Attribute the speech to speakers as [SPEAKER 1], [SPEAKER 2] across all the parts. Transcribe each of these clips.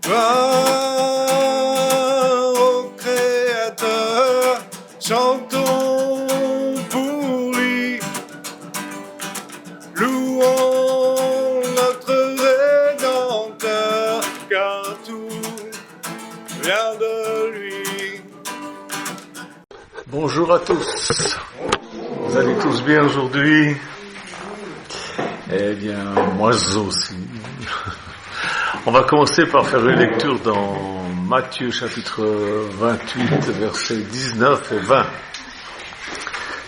[SPEAKER 1] Gloire au Créateur, chantons pour lui, louons notre Rédempteur, car tout vient de lui.
[SPEAKER 2] Bonjour à tous, vous allez tous bien aujourd'hui? Eh bien, moi aussi. On va commencer par faire une lecture dans Matthieu chapitre 28, versets 19 et 20.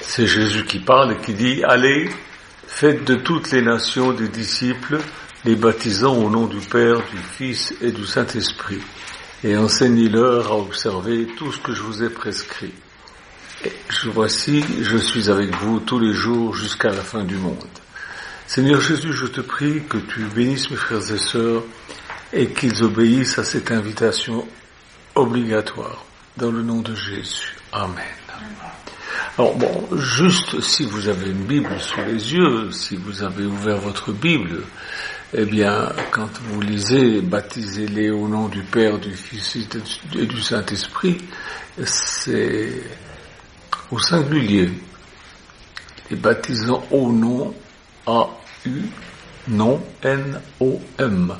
[SPEAKER 2] C'est Jésus qui parle et qui dit « Allez, faites de toutes les nations des disciples, les baptisant au nom du Père, du Fils et du Saint-Esprit, et enseignez-leur à observer tout ce que je vous ai prescrit. Et voici, je suis avec vous tous les jours jusqu'à la fin du monde. » Seigneur Jésus, je te prie que tu bénisses mes frères et sœurs et qu'ils obéissent à cette invitation obligatoire. Dans le nom de Jésus. Amen. Alors bon, juste si vous avez une Bible sous les yeux, si vous avez ouvert votre Bible, eh bien, quand vous lisez « Baptisez-les au nom du Père, du Fils et du Saint-Esprit », c'est au singulier. Les baptisant au nom A-U, nom, N-O-M.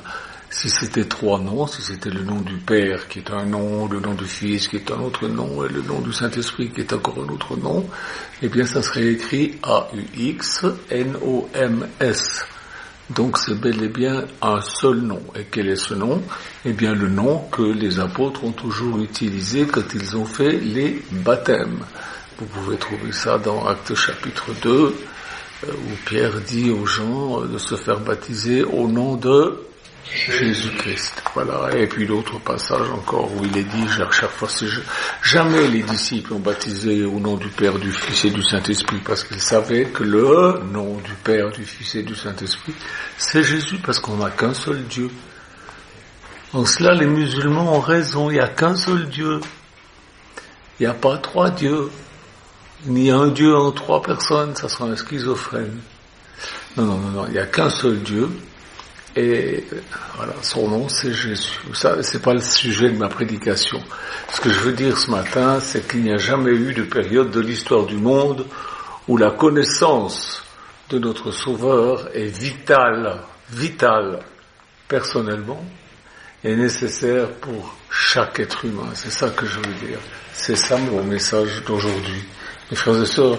[SPEAKER 2] Si c'était trois noms, si c'était le nom du Père qui est un nom, le nom du Fils qui est un autre nom, et le nom du Saint-Esprit qui est encore un autre nom, eh bien ça serait écrit A-U-X-N-O-M-S. Donc c'est bel et bien un seul nom. Et quel est ce nom? Eh bien le nom que les apôtres ont toujours utilisé quand ils ont fait les baptêmes. Vous pouvez trouver ça dans Actes chapitre 2, où Pierre dit aux gens de se faire baptiser au nom de Jésus-Christ. Voilà. Et puis l'autre passage encore où il est dit, chaque fois, jamais les disciples ont baptisé au nom du Père, du Fils et du Saint-Esprit, parce qu'ils savaient que le nom du Père, du Fils et du Saint-Esprit, c'est Jésus, parce qu'on n'a qu'un seul Dieu. En cela, les musulmans ont raison, il n'y a qu'un seul Dieu. Il n'y a pas trois dieux. Ni un Dieu en trois personnes, ça sera un schizophrène. Non, il n'y a qu'un seul Dieu, et voilà, son nom c'est Jésus. Ça, c'est pas le sujet de ma prédication. Ce que je veux dire ce matin, c'est qu'il n'y a jamais eu de période de l'histoire du monde où la connaissance de notre Sauveur est vitale, personnellement, et nécessaire pour chaque être humain. C'est ça que je veux dire. C'est ça mon message d'aujourd'hui. Mes frères et sœurs,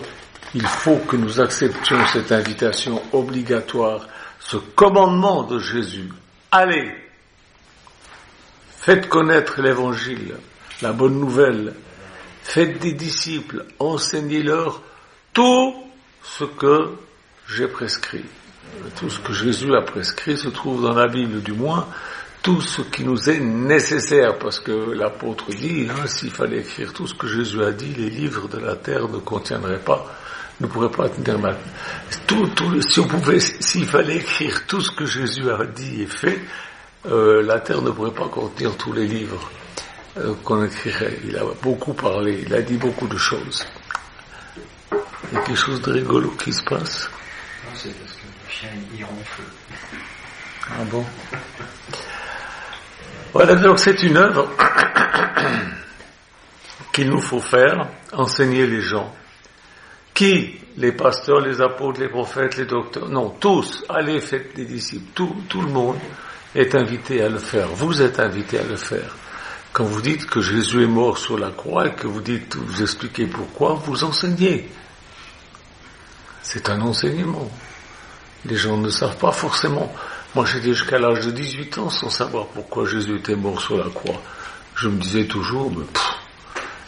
[SPEAKER 2] il faut que nous acceptions cette invitation obligatoire, ce commandement de Jésus. Allez, faites connaître l'évangile, la bonne nouvelle, faites des disciples, enseignez-leur tout ce que j'ai prescrit. Tout ce que Jésus a prescrit se trouve dans la Bible, du moins, tout ce qui nous est nécessaire, parce que l'apôtre dit, s'il fallait écrire tout ce que Jésus a dit, les livres de la terre ne pourraient pas tenir mal. S'il fallait écrire tout ce que Jésus a dit et fait, la terre ne pourrait pas contenir tous les livres qu'on écrirait. Il a beaucoup parlé, il a dit beaucoup de choses. Il y a quelque chose de rigolo qui se passe?
[SPEAKER 3] Non, c'est parce que le chien il ronfle.
[SPEAKER 2] Ah bon? Voilà, donc c'est une œuvre qu'il nous faut faire, enseigner les gens. Qui? Les pasteurs, les apôtres, les prophètes, les docteurs? Non, tous. Allez, faites des disciples. Tout le monde est invité à le faire. Vous êtes invités à le faire. Quand vous dites que Jésus est mort sur la croix et que vous expliquez pourquoi, vous enseignez. C'est un enseignement. Les gens ne savent pas forcément. Moi, j'étais jusqu'à l'âge de 18 ans sans savoir pourquoi Jésus était mort sur la croix. Je me disais toujours,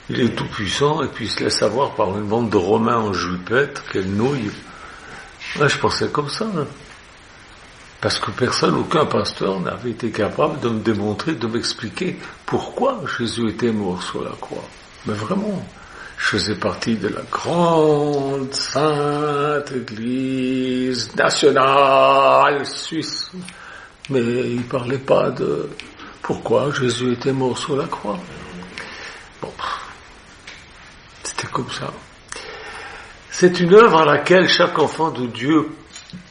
[SPEAKER 2] il est tout puissant et puis il se laisse avoir par une bande de Romains en jupette, quelle nouille. Là, je pensais comme ça. Parce que aucun pasteur n'avait été capable de me démontrer, de m'expliquer pourquoi Jésus était mort sur la croix. Mais vraiment, je faisais partie de la grande sainte Église nationale suisse. Mais il ne parlait pas de pourquoi Jésus était mort sur la croix. Bon, c'était comme ça. C'est une œuvre à laquelle chaque enfant de Dieu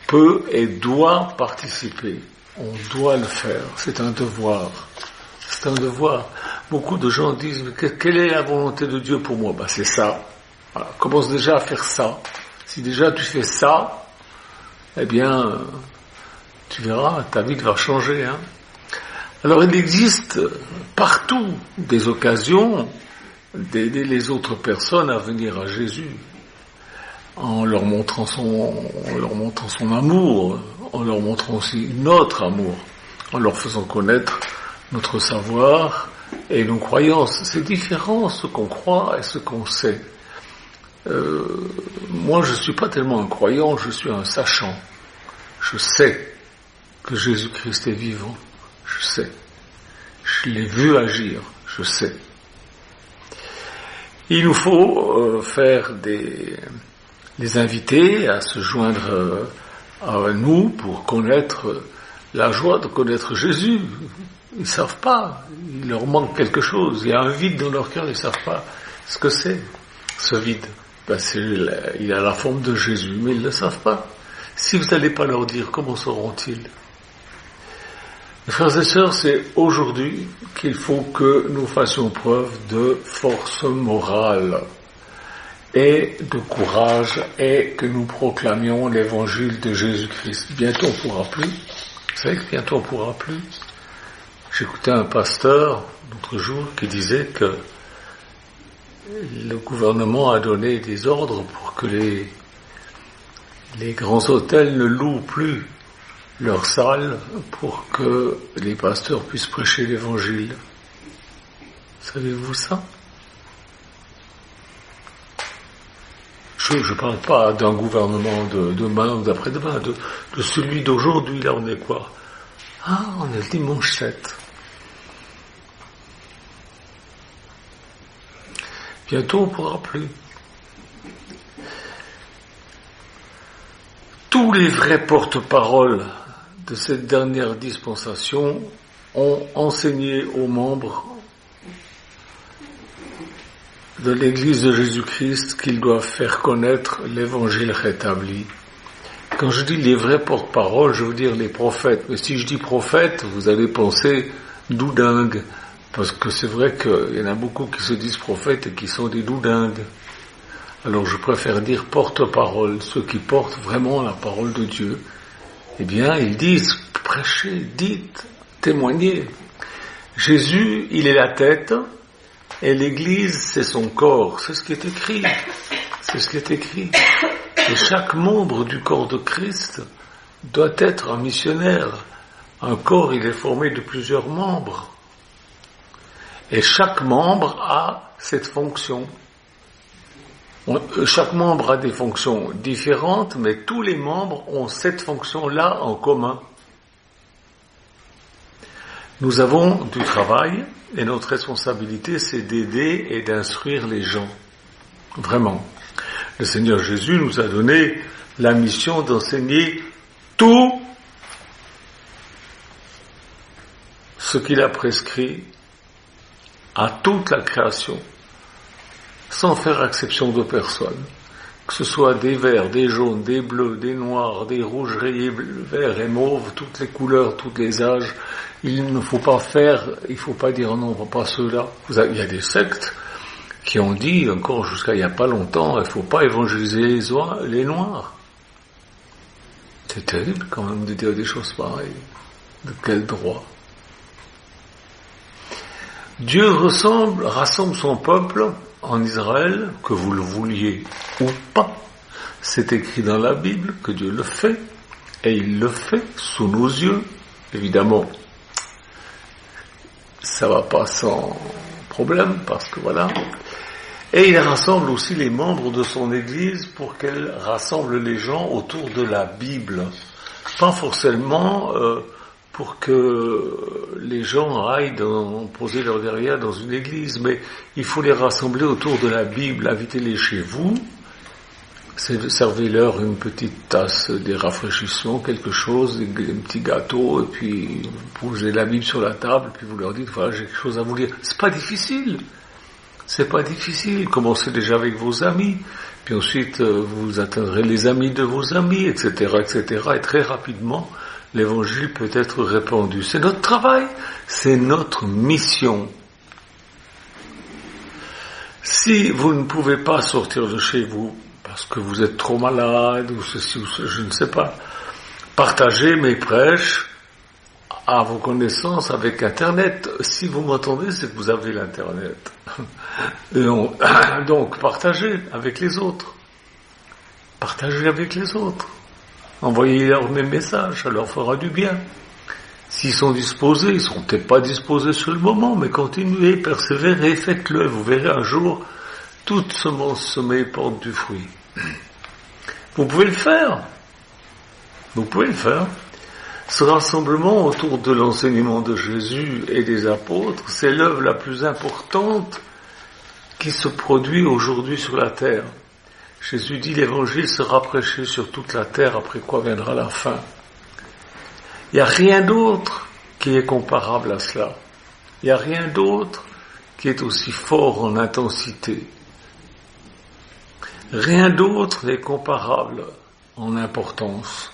[SPEAKER 2] peut et doit participer. On doit le faire, c'est un devoir. C'est un devoir. Beaucoup de gens disent, mais quelle est la volonté de Dieu pour moi? C'est ça. Voilà. Commence déjà à faire ça. Si déjà tu fais ça, eh bien, tu verras, ta vie va changer. Hein. Alors il existe partout des occasions d'aider les autres personnes à venir à Jésus, en leur montrant son amour, en leur montrant aussi notre amour, en leur faisant connaître notre savoir et nos croyances. C'est différent ce qu'on croit et ce qu'on sait. Moi je suis pas tellement un croyant, je suis un sachant. Je sais que Jésus-Christ est vivant, je sais. Je l'ai vu agir, je sais. Il nous faut faire les inviter à se joindre à nous pour connaître la joie de connaître Jésus. Ils ne savent pas, il leur manque quelque chose, il y a un vide dans leur cœur, ils ne savent pas ce que c'est, ce vide. Il a la forme de Jésus, mais ils ne le savent pas. Si vous n'allez pas leur dire, comment sauront-ils? Mes frères et sœurs, c'est aujourd'hui qu'il faut que nous fassions preuve de force morale et de courage et que nous proclamions l'évangile de Jésus-Christ. Bientôt on ne pourra plus. Vous savez que bientôt on ne pourra plus. J'écoutais un pasteur l'autre jour qui disait que le gouvernement a donné des ordres pour que les grands hôtels ne louent plus leurs salles pour que les pasteurs puissent prêcher l'évangile. Savez-vous ça? Je ne parle pas d'un gouvernement de demain ou d'après-demain, de celui d'aujourd'hui. Là, on est quoi? On est le dimanche 7. Bientôt, on ne pourra plus. Tous les vrais porte-paroles de cette dernière dispensation ont enseigné aux membres de l'Église de Jésus-Christ qu'ils doivent faire connaître l'Évangile rétabli. Quand je dis les vrais porte-paroles, je veux dire les prophètes. Mais si je dis prophète, vous allez penser doudingue. Parce que c'est vrai qu'il y en a beaucoup qui se disent prophètes et qui sont des doudingues. Alors je préfère dire porte-parole, ceux qui portent vraiment la parole de Dieu. Eh bien, ils disent, prêchez, dites, témoignez. Jésus, il est la tête, et l'Église, c'est son corps. C'est ce qui est écrit. C'est ce qui est écrit. Et chaque membre du corps de Christ doit être un missionnaire. Un corps, il est formé de plusieurs membres. Et chaque membre a cette fonction. Chaque membre a des fonctions différentes, mais tous les membres ont cette fonction-là en commun. Nous avons du travail, et notre responsabilité, c'est d'aider et d'instruire les gens. Vraiment. Le Seigneur Jésus nous a donné la mission d'enseigner tout ce qu'il a prescrit à toute la création, sans faire exception de personne, que ce soit des verts, des jaunes, des bleus, des noirs, des rouges rayés, verts et mauves, toutes les couleurs, tous les âges. Il ne faut pas dire non, pas ceux-là. Il y a des sectes qui ont dit, encore jusqu'à il n'y a pas longtemps, il ne faut pas évangéliser les noirs. C'est terrible quand même de dire des choses pareilles. De quel droit? Dieu rassemble son peuple en Israël, que vous le vouliez ou pas. C'est écrit dans la Bible que Dieu le fait, et il le fait sous nos yeux. Évidemment, ça va pas sans problème, parce que voilà. Et il rassemble aussi les membres de son Église pour qu'elle rassemble les gens autour de la Bible. Pas forcément pour que les gens aillent poser leur derrière dans une église, mais il faut les rassembler autour de la Bible, invitez-les chez vous, servez-leur une petite tasse, des rafraîchissements, quelque chose, un petit gâteau, et puis posez la Bible sur la table, puis vous leur dites, voilà, j'ai quelque chose à vous lire. C'est pas difficile. Commencez déjà avec vos amis, puis ensuite vous atteindrez les amis de vos amis, etc., etc., et très rapidement, l'évangile peut être répandu. C'est notre travail, c'est notre mission. Si vous ne pouvez pas sortir de chez vous parce que vous êtes trop malade ou ceci ou cela, je ne sais pas, partagez mes prêches à vos connaissances avec Internet. Si vous m'entendez, c'est que vous avez l'Internet. Donc, partagez avec les autres. Partagez avec les autres. Envoyez-leur mes messages, ça leur fera du bien. S'ils sont disposés, ils ne seront peut-être pas disposés sur le moment, mais continuez, persévérez, faites-le. Vous verrez un jour, toute semence semée porte du fruit. Vous pouvez le faire. Vous pouvez le faire. Ce rassemblement autour de l'enseignement de Jésus et des apôtres, c'est l'œuvre la plus importante qui se produit aujourd'hui sur la terre. Jésus dit, l'évangile sera prêché sur toute la terre, après quoi viendra la fin. Il n'y a rien d'autre qui est comparable à cela. Il n'y a rien d'autre qui est aussi fort en intensité. Rien d'autre n'est comparable en importance.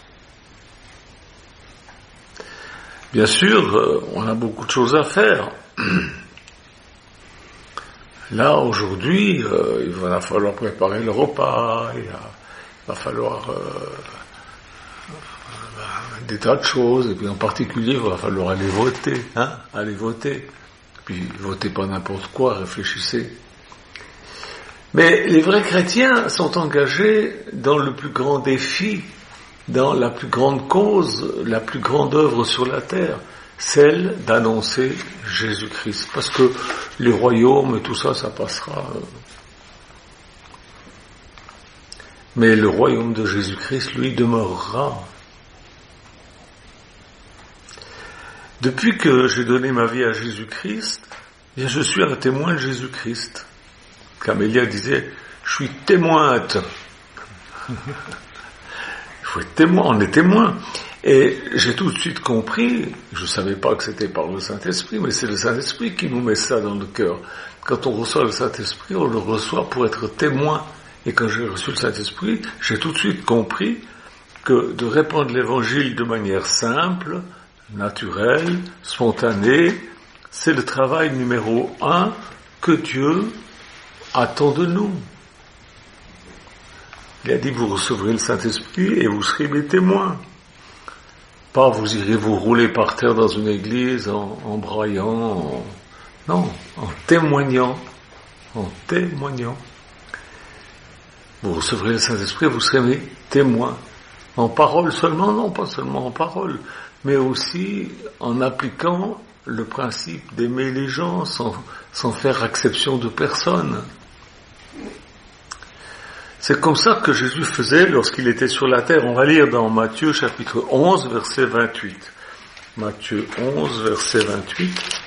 [SPEAKER 2] Bien sûr, on a beaucoup de choses à faire. Là, aujourd'hui, il va falloir préparer le repas, il va falloir des tas de choses, et puis en particulier, il va falloir aller voter, aller voter. Puis, votez pas n'importe quoi, réfléchissez. Mais les vrais chrétiens sont engagés dans le plus grand défi, dans la plus grande cause, la plus grande œuvre sur la terre, celle d'annoncer Jésus-Christ. Parce que les royaumes et tout ça, ça passera. Mais le royaume de Jésus-Christ, lui, demeurera. Depuis que j'ai donné ma vie à Jésus-Christ, bien, je suis un témoin de Jésus-Christ. Camélia disait, je suis témointe. Il faut être témoin, on est témoin. Et j'ai tout de suite compris, je ne savais pas que c'était par le Saint-Esprit, mais c'est le Saint-Esprit qui nous met ça dans le cœur. Quand on reçoit le Saint-Esprit, on le reçoit pour être témoin. Et quand j'ai reçu le Saint-Esprit, j'ai tout de suite compris que de répandre l'Évangile de manière simple, naturelle, spontanée, c'est le travail numéro 1 que Dieu attend de nous. Il a dit, vous recevrez le Saint-Esprit et vous serez mes témoins. Pas vous irez vous rouler par terre dans une église en braillant, non, en témoignant. En témoignant. Vous recevrez le Saint-Esprit et vous serez mes témoins. En parole seulement, non, pas seulement en parole, mais aussi en appliquant le principe d'aimer les gens sans faire exception de personne. C'est comme ça que Jésus faisait lorsqu'il était sur la terre. On va lire dans Matthieu chapitre 11, verset 28. Matthieu 11, verset 28.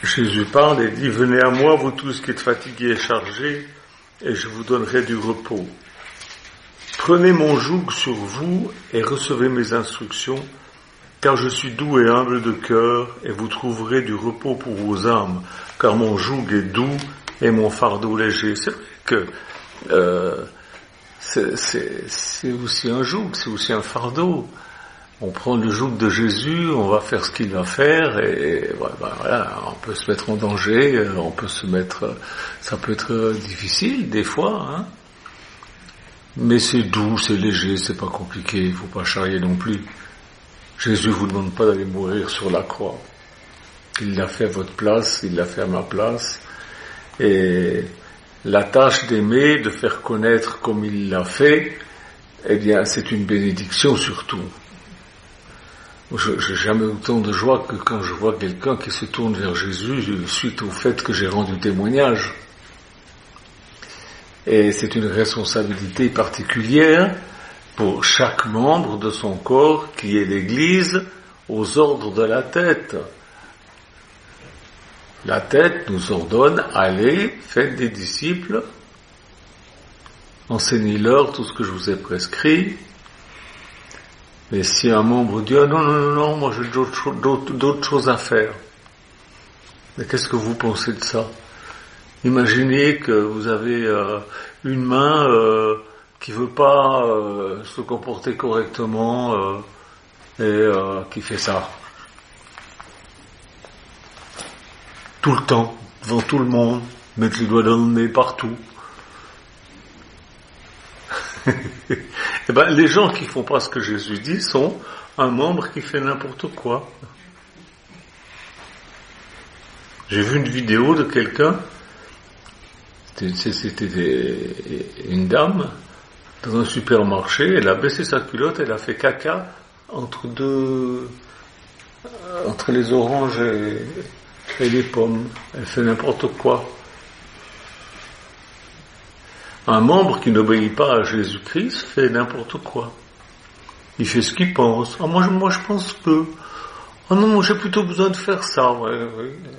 [SPEAKER 2] Jésus parle et dit, venez à moi, vous tous qui êtes fatigués et chargés, et je vous donnerai du repos. Prenez mon joug sur vous et recevez mes instructions, car je suis doux et humble de cœur, et vous trouverez du repos pour vos âmes, car mon joug est doux et mon fardeau léger. C'est vrai que c'est aussi un joug, c'est aussi un fardeau. On prend le joug de Jésus, on va faire ce qu'il va faire, et voilà, on peut se mettre en danger, on peut se mettre, ça peut être difficile des fois, mais c'est doux, c'est léger, c'est pas compliqué, il faut pas charrier non plus. Jésus vous demande pas d'aller mourir sur la croix. Il l'a fait à votre place, il l'a fait à ma place, et la tâche d'aimer, de faire connaître comme il l'a fait, eh bien, c'est une bénédiction surtout. J'ai jamais autant de joie que quand je vois quelqu'un qui se tourne vers Jésus suite au fait que j'ai rendu témoignage. Et c'est une responsabilité particulière pour chaque membre de son corps qui est l'Église aux ordres de la tête. La tête nous ordonne, allez, faites des disciples, enseignez-leur tout ce que je vous ai prescrit. Mais si un membre dit, ah non, moi j'ai d'autres choses à faire. Mais qu'est-ce que vous pensez de ça? Imaginez que vous avez une main qui veut pas se comporter correctement et qui fait ça tout le temps, devant tout le monde, mettre les doigts dans le nez partout. Et ben, les gens qui font pas ce que Jésus dit sont un membre qui fait n'importe quoi. J'ai vu une vidéo de quelqu'un, c'était une dame dans un supermarché, elle a baissé sa culotte, elle a fait caca entre les oranges et les pommes. Elle fait n'importe quoi. Un membre qui n'obéit pas à Jésus-Christ fait n'importe quoi. Il fait ce qu'il pense. Ah, moi je pense que... Ah non, j'ai plutôt besoin de faire ça. Ouais.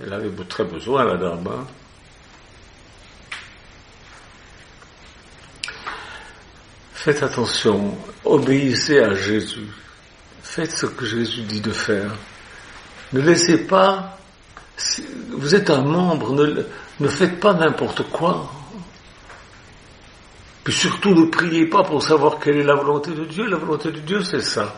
[SPEAKER 2] Elle avait très besoin, la dame. Hein. Faites attention. Obéissez à Jésus. Faites ce que Jésus dit de faire. Ne laissez pas... Vous êtes un membre, ne faites pas n'importe quoi. Puis surtout, ne priez pas pour savoir quelle est la volonté de Dieu. La volonté de Dieu, c'est ça.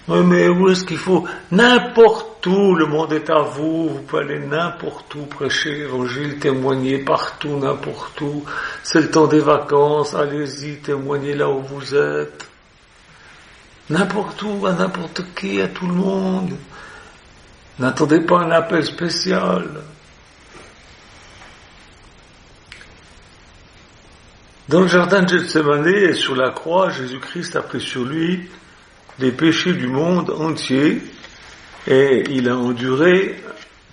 [SPEAKER 2] Oui, mais où est-ce qu'il faut? N'importe où, le monde est à vous. Vous pouvez aller n'importe où, prêcher l'évangile, témoigner partout, n'importe où. C'est le temps des vacances, allez-y, témoignez là où vous êtes. N'importe où, à n'importe qui, à tout le monde. N'attendez pas un appel spécial. Dans le jardin de Gethsémane et sur la croix, Jésus-Christ a pris sur lui les péchés du monde entier et il a enduré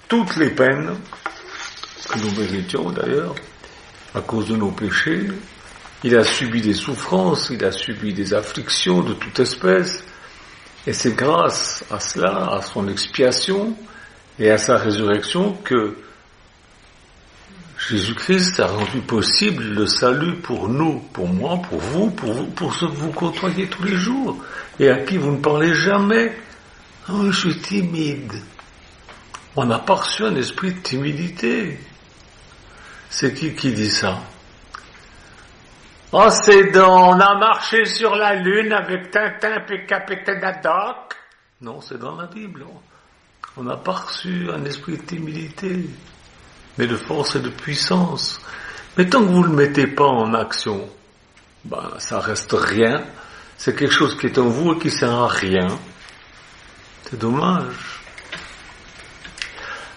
[SPEAKER 2] toutes les peines que nous méritions d'ailleurs à cause de nos péchés. Il a subi des souffrances, il a subi des afflictions de toute espèce et c'est grâce à cela, à son expiation et à sa résurrection que Jésus-Christ a rendu possible le salut pour nous, pour moi, pour ceux que vous côtoyez tous les jours, et à qui vous ne parlez jamais. Oh, je suis timide. On n'a pas reçu un esprit de timidité. C'est qui dit ça? Oh, on a marché sur la Lune avec Tintin et Capitaine Haddock. Non, c'est dans la Bible. On n'a pas reçu un esprit de timidité, mais de force et de puissance. Mais tant que vous ne le mettez pas en action, ça reste rien. C'est quelque chose qui est en vous et qui sert à rien. C'est dommage.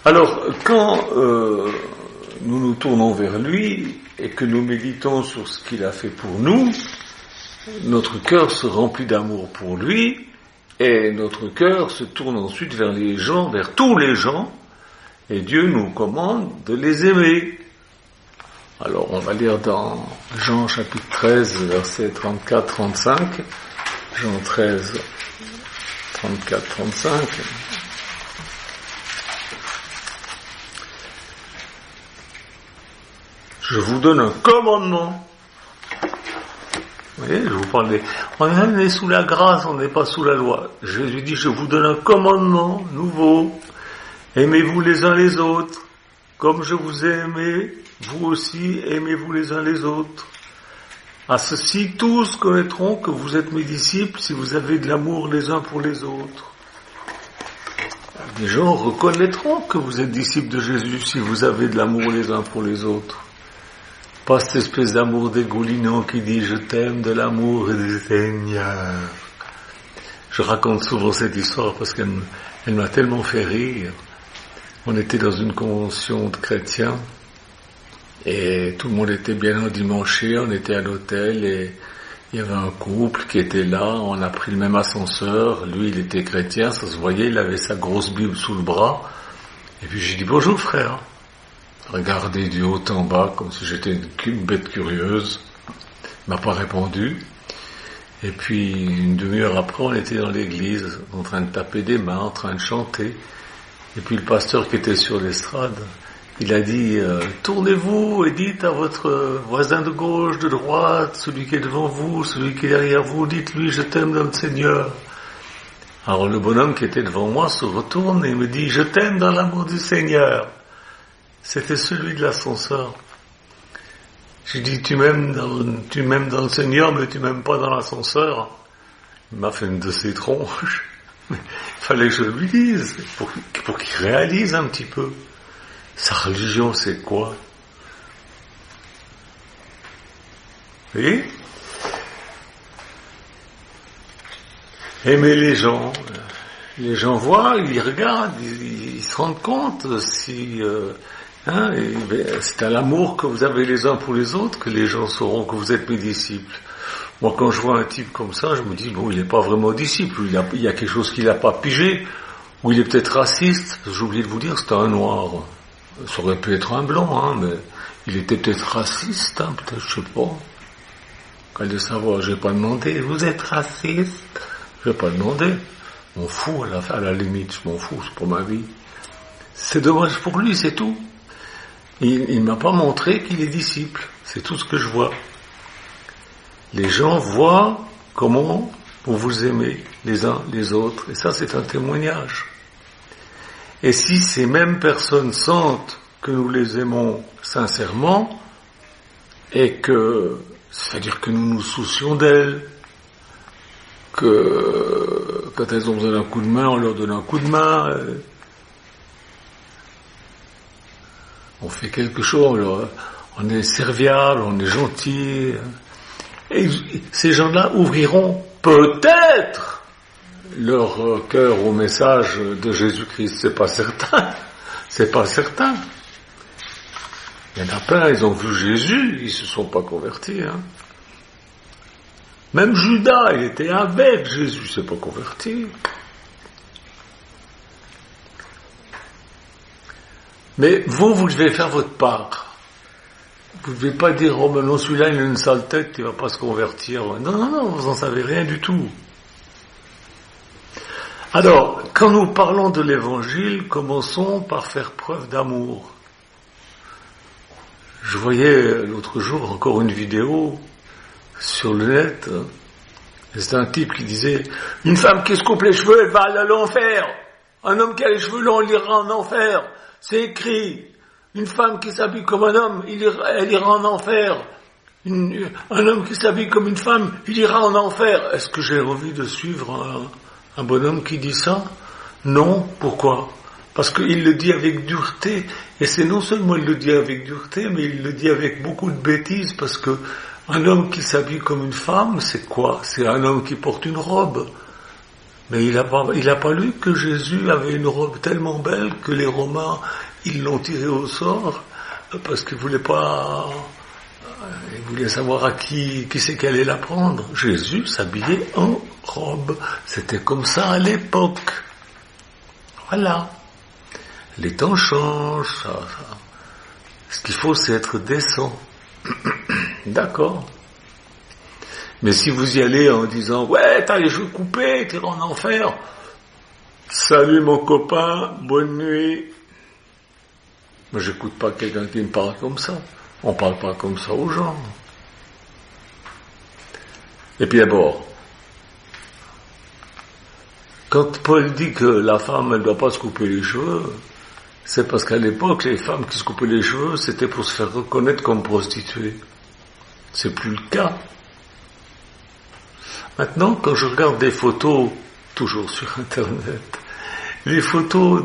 [SPEAKER 2] Alors, quand nous nous tournons vers lui et que nous méditons sur ce qu'il a fait pour nous, notre cœur se remplit d'amour pour lui et notre cœur se tourne ensuite vers les gens, vers tous les gens, et Dieu nous commande de les aimer. Alors, on va lire dans Jean chapitre 13, versets 34-35. Jean 13, 34-35. Je vous donne un commandement. Vous voyez, je vous parle on est sous la grâce, on n'est pas sous la loi. Jésus dit, je vous donne un commandement nouveau. Aimez-vous les uns les autres. Comme je vous ai aimé, vous aussi aimez-vous les uns les autres. À ceci, tous connaîtront que vous êtes mes disciples si vous avez de l'amour les uns pour les autres. Les gens reconnaîtront que vous êtes disciples de Jésus si vous avez de l'amour les uns pour les autres. Pas cette espèce d'amour dégoulinant qui dit « je t'aime de l'amour du Seigneur ». Je raconte souvent cette histoire parce qu'elle m'a tellement fait rire. On était dans une convention de chrétiens et tout le monde était bien endimanché, on était à l'hôtel et il y avait un couple qui était là, on a pris le même ascenseur, lui il était chrétien, ça se voyait, il avait sa grosse Bible sous le bras et puis j'ai dit « bonjour frère ». Regardé du haut en bas comme si j'étais une bête curieuse, il m'a pas répondu. Et puis une demi-heure après, on était dans l'église, en train de taper des mains, en train de chanter. Et puis le pasteur qui était sur l'estrade, il a dit tournez-vous et dites à votre voisin de gauche, de droite, celui qui est devant vous, celui qui est derrière vous, dites-lui je t'aime dans le Seigneur. Alors le bonhomme qui était devant moi se retourne et me dit je t'aime dans l'amour du Seigneur. C'était celui de l'ascenseur. J'ai dit, tu m'aimes dans le Seigneur, mais tu m'aimes pas dans l'ascenseur. Il m'a fait une de ses tronches. Il fallait que je lui dise, pour qu'il réalise un petit peu. Sa religion, c'est quoi? Vous voyez? Aimer les gens voient, ils regardent, ils se rendent compte si... c'est à l'amour que vous avez les uns pour les autres que les gens sauront que vous êtes mes disciples. Moi, quand je vois un type comme ça, je me dis, bon, il n'est pas vraiment disciple, il y a quelque chose qu'il n'a pas pigé, ou il est peut-être raciste. J'ai oublié de vous dire, c'était un noir. Ça aurait pu être un blanc, mais il était peut-être raciste, peut-être, je sais pas. Qu'allez savoir, j'ai pas demandé, vous êtes raciste? J'ai pas demandé. Je m'en fous, à la limite, je m'en fous, c'est pour ma vie. C'est dommage pour lui, c'est tout. Il m'a pas montré qu'il est disciple. C'est tout ce que je vois. Les gens voient comment vous vous aimez les uns les autres. Et ça, c'est un témoignage. Et si ces mêmes personnes sentent que nous les aimons sincèrement, et que, c'est-à-dire que nous nous soucions d'elles, que quand elles ont besoin d'un coup de main, on leur donne un coup de main, on fait quelque chose, on est serviable, on est gentil. Et ces gens-là ouvriront peut-être leur cœur au message de Jésus-Christ. C'est pas certain. C'est pas certain. Il y en a plein, ils ont vu Jésus, ils se sont pas convertis. Même Judas, il était avec Jésus, il s'est pas converti. Mais vous devez faire votre part. Vous ne devez pas dire, oh, mais non, celui-là, il a une sale tête, il ne va pas se convertir. Non, vous n'en savez rien du tout. Alors, quand nous parlons de l'évangile, commençons par faire preuve d'amour. Je voyais l'autre jour encore une vidéo sur le net, et c'est un type qui disait, une femme qui se coupe les cheveux, elle va aller à l'enfer. Un homme qui a les cheveux longs, il ira en enfer. C'est écrit. Une femme qui s'habille comme un homme, elle ira en enfer. Un homme qui s'habille comme une femme, il ira en enfer. Est-ce que j'ai envie de suivre un bonhomme qui dit ça? Non. Pourquoi? Parce qu'il le dit avec dureté. Et c'est non seulement il le dit avec dureté, mais il le dit avec beaucoup de bêtises. Parce que un homme qui s'habille comme une femme, c'est quoi? C'est un homme qui porte une robe. Mais il a pas lu que Jésus avait une robe tellement belle que les Romains, ils l'ont tiré au sort, parce qu'ils voulaient savoir à qui c'est qu'elle allait la prendre. Jésus s'habillait en robe. C'était comme ça à l'époque. Voilà. Les temps changent, ça. Ce qu'il faut, c'est être décent. D'accord. Mais si vous y allez en disant, ouais, t'as les cheveux coupés, t'iras en enfer. Salut mon copain, bonne nuit. Moi, j'écoute pas quelqu'un qui me parle comme ça. On parle pas comme ça aux gens. Et puis d'abord, quand Paul dit que la femme, elle doit pas se couper les cheveux, c'est parce qu'à l'époque, les femmes qui se coupaient les cheveux, c'était pour se faire reconnaître comme prostituées. C'est plus le cas. Maintenant, quand je regarde des photos, toujours sur Internet, les photos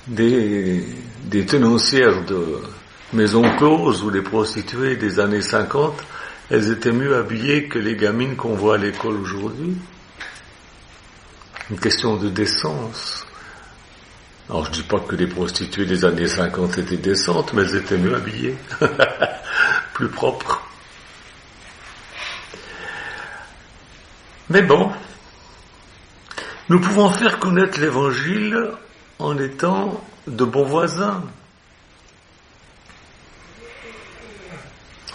[SPEAKER 2] des tenancières de maisons closes ou des prostituées des années 50, elles étaient mieux habillées que les gamines qu'on voit à l'école aujourd'hui. Une question de décence. Alors je dis pas que les prostituées des années 50 étaient décentes, mais elles étaient mieux habillées, plus propres. Mais bon, nous pouvons faire connaître l'Évangile en étant de bons voisins,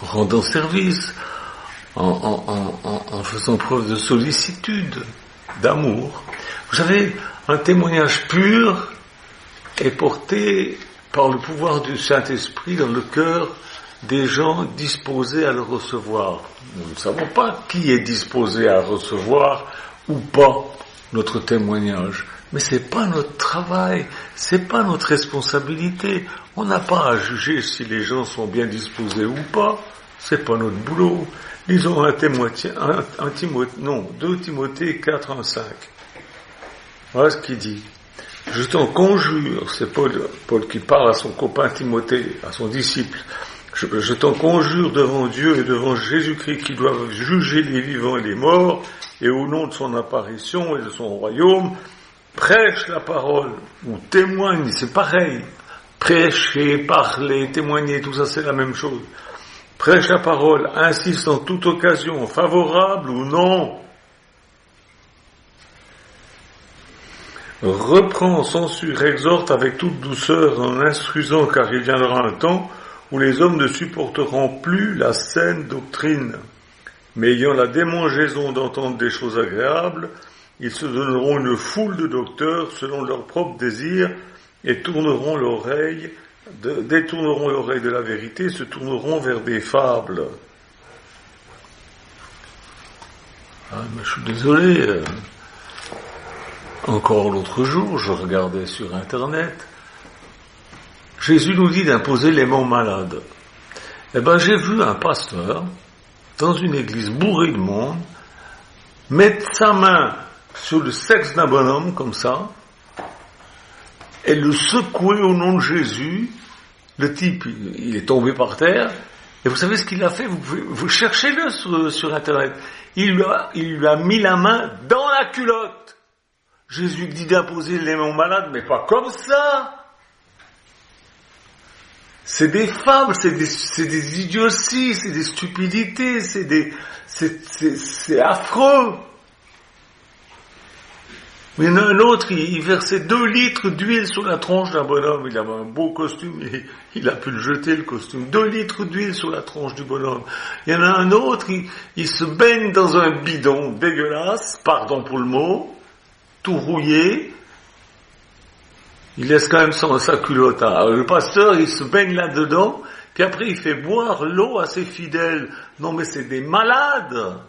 [SPEAKER 2] en rendant service, en faisant preuve de sollicitude, d'amour. Vous savez, un témoignage pur est porté par le pouvoir du Saint-Esprit dans le cœur des gens disposés à le recevoir. Nous ne savons pas qui est disposé à recevoir ou pas notre témoignage, Mais c'est pas notre travail, c'est pas notre responsabilité. On n'a pas à juger si les gens sont bien disposés ou pas. C'est pas notre boulot. Lisons 2 Timothée 4, 1, 5. Voilà ce qu'il dit. Je t'en conjure, c'est Paul qui parle à son copain Timothée, à son disciple. Je t'en conjure devant Dieu et devant Jésus-Christ qui doivent juger les vivants et les morts, et au nom de son apparition et de son royaume, prêche la parole, ou témoigne, c'est pareil. Prêcher, parler, témoigner, tout ça c'est la même chose. Prêche la parole, insiste en toute occasion, favorable ou non. Reprend, censure, exhorte avec toute douceur en instruisant, car il viendra un temps où les hommes ne supporteront plus la saine doctrine, mais ayant la démangeaison d'entendre des choses agréables, ils se donneront une foule de docteurs selon leurs propres désirs et détourneront l'oreille de la vérité, se tourneront vers des fables. Mais je suis désolé. Encore l'autre jour, je regardais sur Internet, Jésus nous dit d'imposer les mains aux malades. J'ai vu un pasteur, dans une église bourrée de monde, mettre sa main sur le sexe d'un bonhomme, comme ça, et le secouer au nom de Jésus. Le type, il est tombé par terre, et vous savez ce qu'il a fait? Vous cherchez-le sur Internet. Il lui a mis la main dans la culotte. Jésus dit d'imposer les mains aux malades, mais pas comme ça. C'est des fables, c'est des idioties, c'est des stupidités, c'est affreux. Il y en a un autre, il versait 2 litres d'huile sur la tronche d'un bonhomme. Il avait un beau costume, il a pu le jeter, le costume. 2 litres d'huile sur la tronche du bonhomme. Il y en a un autre, il se baigne dans un bidon dégueulasse, pardon pour le mot, tout rouillé. Il laisse quand même sa culotte. Alors, le pasteur, il se baigne là-dedans, puis après il fait boire l'eau à ses fidèles. Non mais c'est des malades.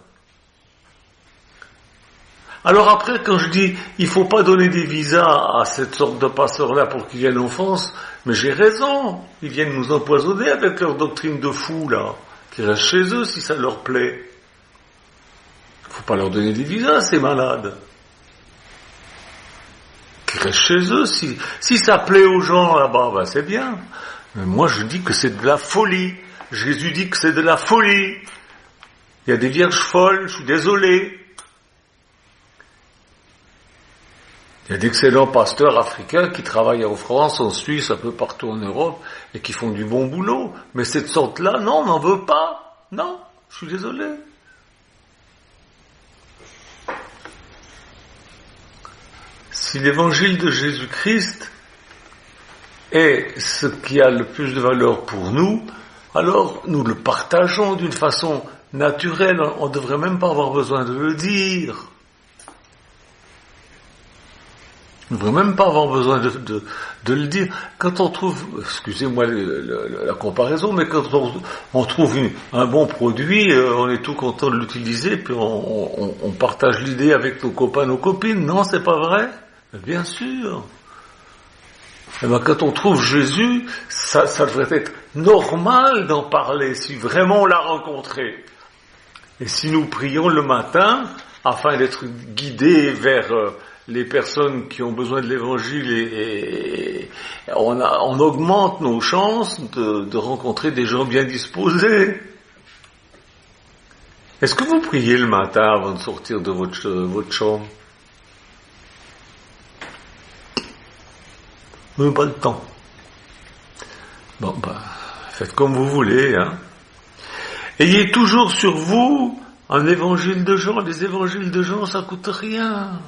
[SPEAKER 2] Alors après, quand je dis, il faut pas donner des visas à cette sorte de pasteurs-là pour qu'ils viennent en France, mais j'ai raison. Ils viennent nous empoisonner avec leur doctrine de fous, là. Qu'ils restent chez eux si ça leur plaît. Il faut pas leur donner des visas, ces malades. Qu'ils restent chez eux. Si ça plaît aux gens là-bas, c'est bien. Mais moi, je dis que c'est de la folie. Jésus dit que c'est de la folie. Il y a des vierges folles, je suis désolé. Il y a d'excellents pasteurs africains qui travaillent en France, en Suisse, un peu partout en Europe, et qui font du bon boulot. Mais cette sorte-là, non, on n'en veut pas. Non, je suis désolé. Si l'évangile de Jésus-Christ est ce qui a le plus de valeur pour nous, alors nous le partageons d'une façon naturelle. On ne devrait même pas avoir besoin de le dire. On ne devrait même pas avoir besoin de le dire. Quand on trouve, excusez-moi la comparaison, mais quand on trouve un bon produit, on est tout content de l'utiliser, puis on partage l'idée avec nos copains, nos copines. Non, c'est pas vrai? Bien sûr. Et quand on trouve Jésus, ça devrait être normal d'en parler, si vraiment on l'a rencontré. Et si nous prions le matin, afin d'être guidés vers les personnes qui ont besoin de l'évangile, et on augmente nos chances de rencontrer des gens bien disposés. Est-ce que vous priez le matin avant de sortir de votre chambre? Même pas le temps. Bon, faites comme vous voulez, hein. Ayez toujours sur vous un évangile de Jean. Les évangiles de Jean, ça coûte rien.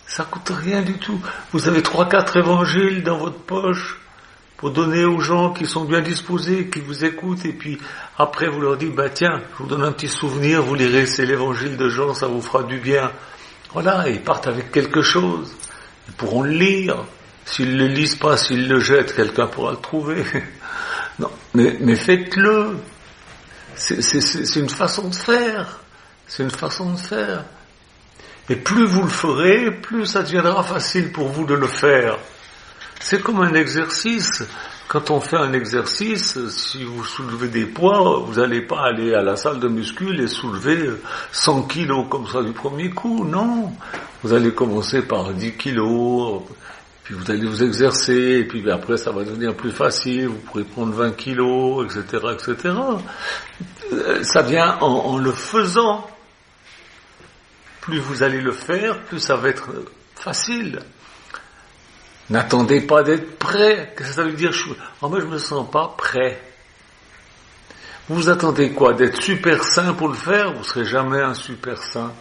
[SPEAKER 2] Ça coûte rien du tout. Vous avez 3-4 évangiles dans votre poche pour donner aux gens qui sont bien disposés, qui vous écoutent, et puis après vous leur dites, tiens, je vous donne un petit souvenir, vous lirez, c'est l'évangile de Jean, ça vous fera du bien. Voilà, ils partent avec quelque chose. Ils pourront le lire. S'ils ne le lisent pas, s'ils le jettent, quelqu'un pourra le trouver. Non, mais faites-le. C'est une façon de faire. C'est une façon de faire. Et plus vous le ferez, plus ça deviendra facile pour vous de le faire. C'est comme un exercice. Quand on fait un exercice, si vous soulevez des poids, vous n'allez pas aller à la salle de muscu et soulever 100 kilos comme ça du premier coup, non. Vous allez commencer par 10 kilos, puis vous allez vous exercer, et puis après ça va devenir plus facile, vous pourrez prendre 20 kilos, etc., etc. Ça vient en le faisant. Plus vous allez le faire, plus ça va être facile. N'attendez pas d'être prêt. Qu'est-ce que ça veut dire? Moi, je me sens pas prêt. Vous attendez quoi? D'être super saint pour le faire? Vous serez jamais un super saint.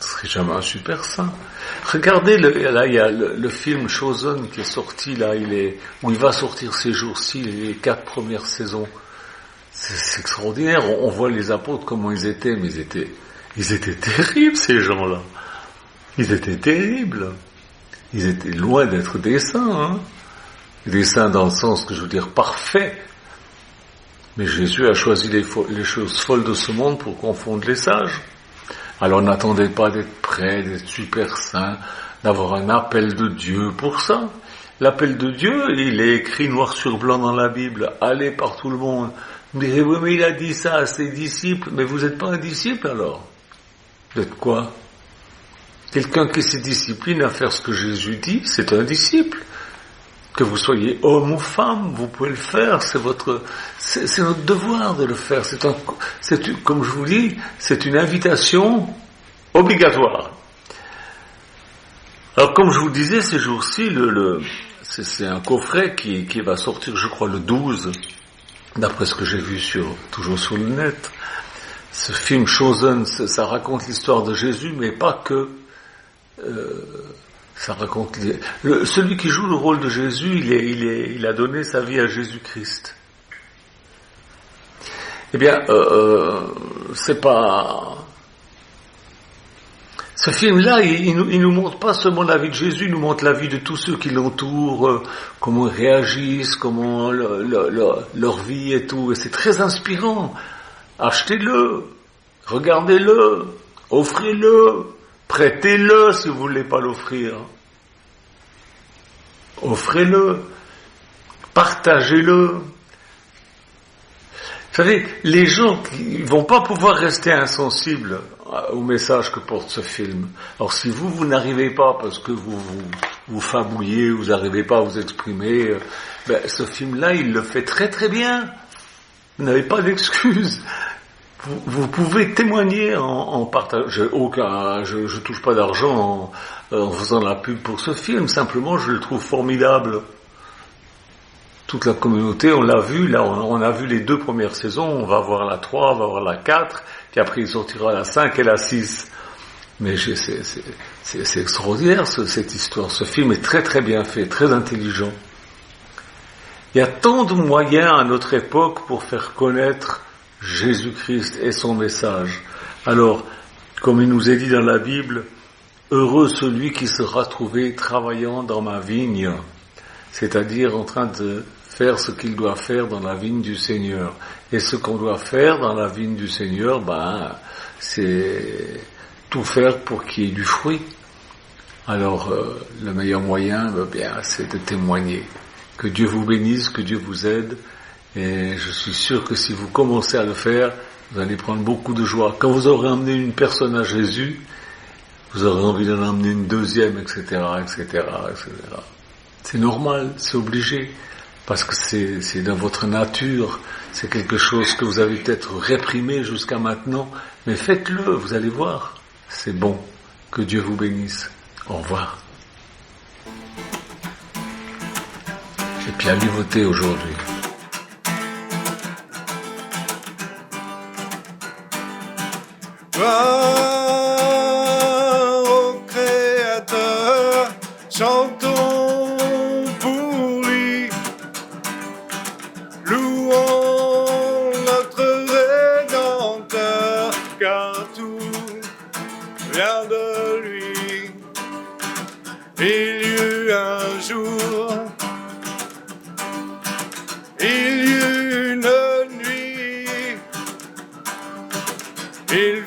[SPEAKER 2] Vous serez jamais un super saint. Regardez, là, il y a le film Chosen qui est sorti, là, où il va sortir ces jours-ci, les 4 premières saisons. C'est extraordinaire. On voit les apôtres, comment ils étaient, mais ils étaient terribles, ces gens-là. Ils étaient terribles. Ils étaient loin d'être des saints, hein. Des saints dans le sens que je veux dire parfaits. Mais Jésus a choisi les choses folles de ce monde pour confondre les sages. Alors n'attendez pas d'être prêt, d'être super saint, d'avoir un appel de Dieu pour ça. L'appel de Dieu, il est écrit noir sur blanc dans la Bible. Allez par tout le monde. Vous me direz, oui, mais il a dit ça à ses disciples. Mais vous n'êtes pas un disciple alors. Vous êtes quoi? Quelqu'un qui se discipline à faire ce que Jésus dit, c'est un disciple. Que vous soyez homme ou femme, vous pouvez le faire, c'est notre devoir de le faire. Comme je vous dis, c'est une invitation obligatoire. Alors, comme je vous disais, ces jours-ci, c'est un coffret qui va sortir, je crois, le 12, d'après ce que j'ai vu toujours sur le net. Ce film Chosen, ça raconte l'histoire de Jésus, mais pas que. Ça raconte celui qui joue le rôle de Jésus, il a donné sa vie à Jésus-Christ. Eh bien, c'est pas. Ce film-là, il nous montre pas seulement la vie de Jésus, il nous montre la vie de tous ceux qui l'entourent, comment ils réagissent, comment leur vie et tout. Et c'est très inspirant. Achetez-le, regardez-le, offrez-le. Prêtez-le si vous ne voulez pas l'offrir. Offrez-le. Partagez-le. Vous savez, les gens ne vont pas pouvoir rester insensibles au message que porte ce film. Alors si vous n'arrivez pas parce que vous fabouillez, vous n'arrivez pas à vous exprimer, ce film-là, il le fait très très bien. Vous n'avez pas d'excuses. Vous pouvez témoigner en partageant. Je touche pas d'argent en faisant la pub pour ce film. Simplement, je le trouve formidable. Toute la communauté, on l'a vu. Là, on a vu les 2 premières saisons. On va voir la 3, on va voir la 4. Puis après, il sortira la 5 et la 6. Mais c'est extraordinaire, cette histoire. Ce film est très très bien fait, très intelligent. Il y a tant de moyens à notre époque pour faire connaître Jésus-Christ et son message. Alors, comme il nous est dit dans la Bible, heureux celui qui sera trouvé travaillant dans ma vigne, c'est-à-dire en train de faire ce qu'il doit faire dans la vigne du Seigneur. Et ce qu'on doit faire dans la vigne du Seigneur, c'est tout faire pour qu'il y ait du fruit. Alors, le meilleur moyen, c'est de témoigner. Que Dieu vous bénisse, que Dieu vous aide. Et je suis sûr que si vous commencez à le faire, vous allez prendre beaucoup de joie. Quand vous aurez emmené une personne à Jésus, vous aurez envie d'en emmener une deuxième, etc., etc., etc. C'est normal, c'est obligé, parce que c'est dans votre nature, c'est quelque chose que vous avez peut-être réprimé jusqu'à maintenant, mais faites-le, vous allez voir, c'est bon. Que Dieu vous bénisse. Au revoir. Et puis à lui voter aujourd'hui.
[SPEAKER 1] Gloire au Créateur, chantons pour lui, louons notre Rédempteur, car tout vient de lui. Il y eut un jour, il y eut une nuit, il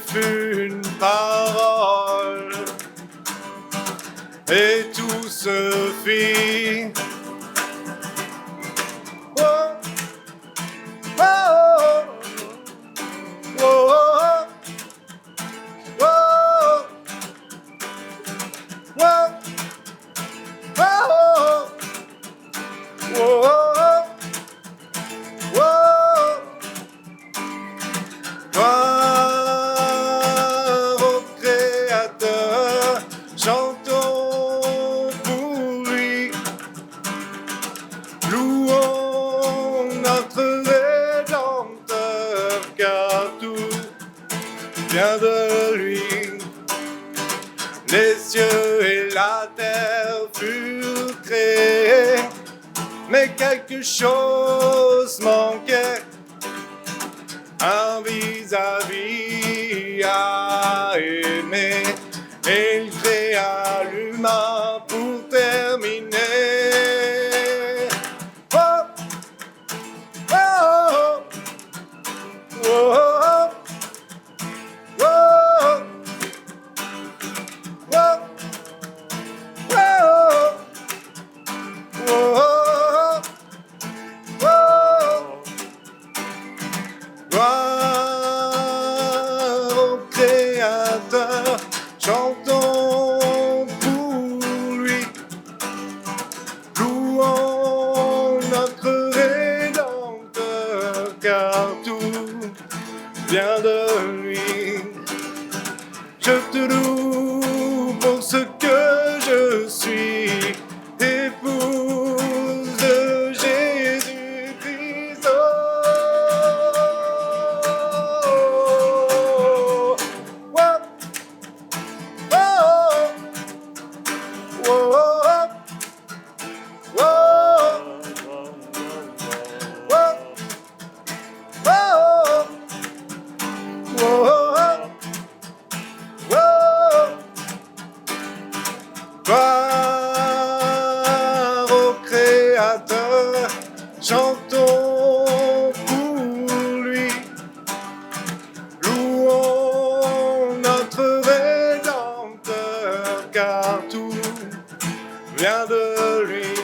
[SPEAKER 1] mais quelque chose manquait. Un vis-à-vis à aimer. Et il créa l'humain pour terminer. Oh, oh, oh, oh, oh, oh, oh, oh. Gloire au Créateur, chantons pour lui, louons notre Rédempteur, car tout vient de lui. Je te loue pour ce que je suis, épouse de Jésus-Christ. Gloire au Créateur, chantons pour lui, louons notre Rédempteur, car tout vient de lui.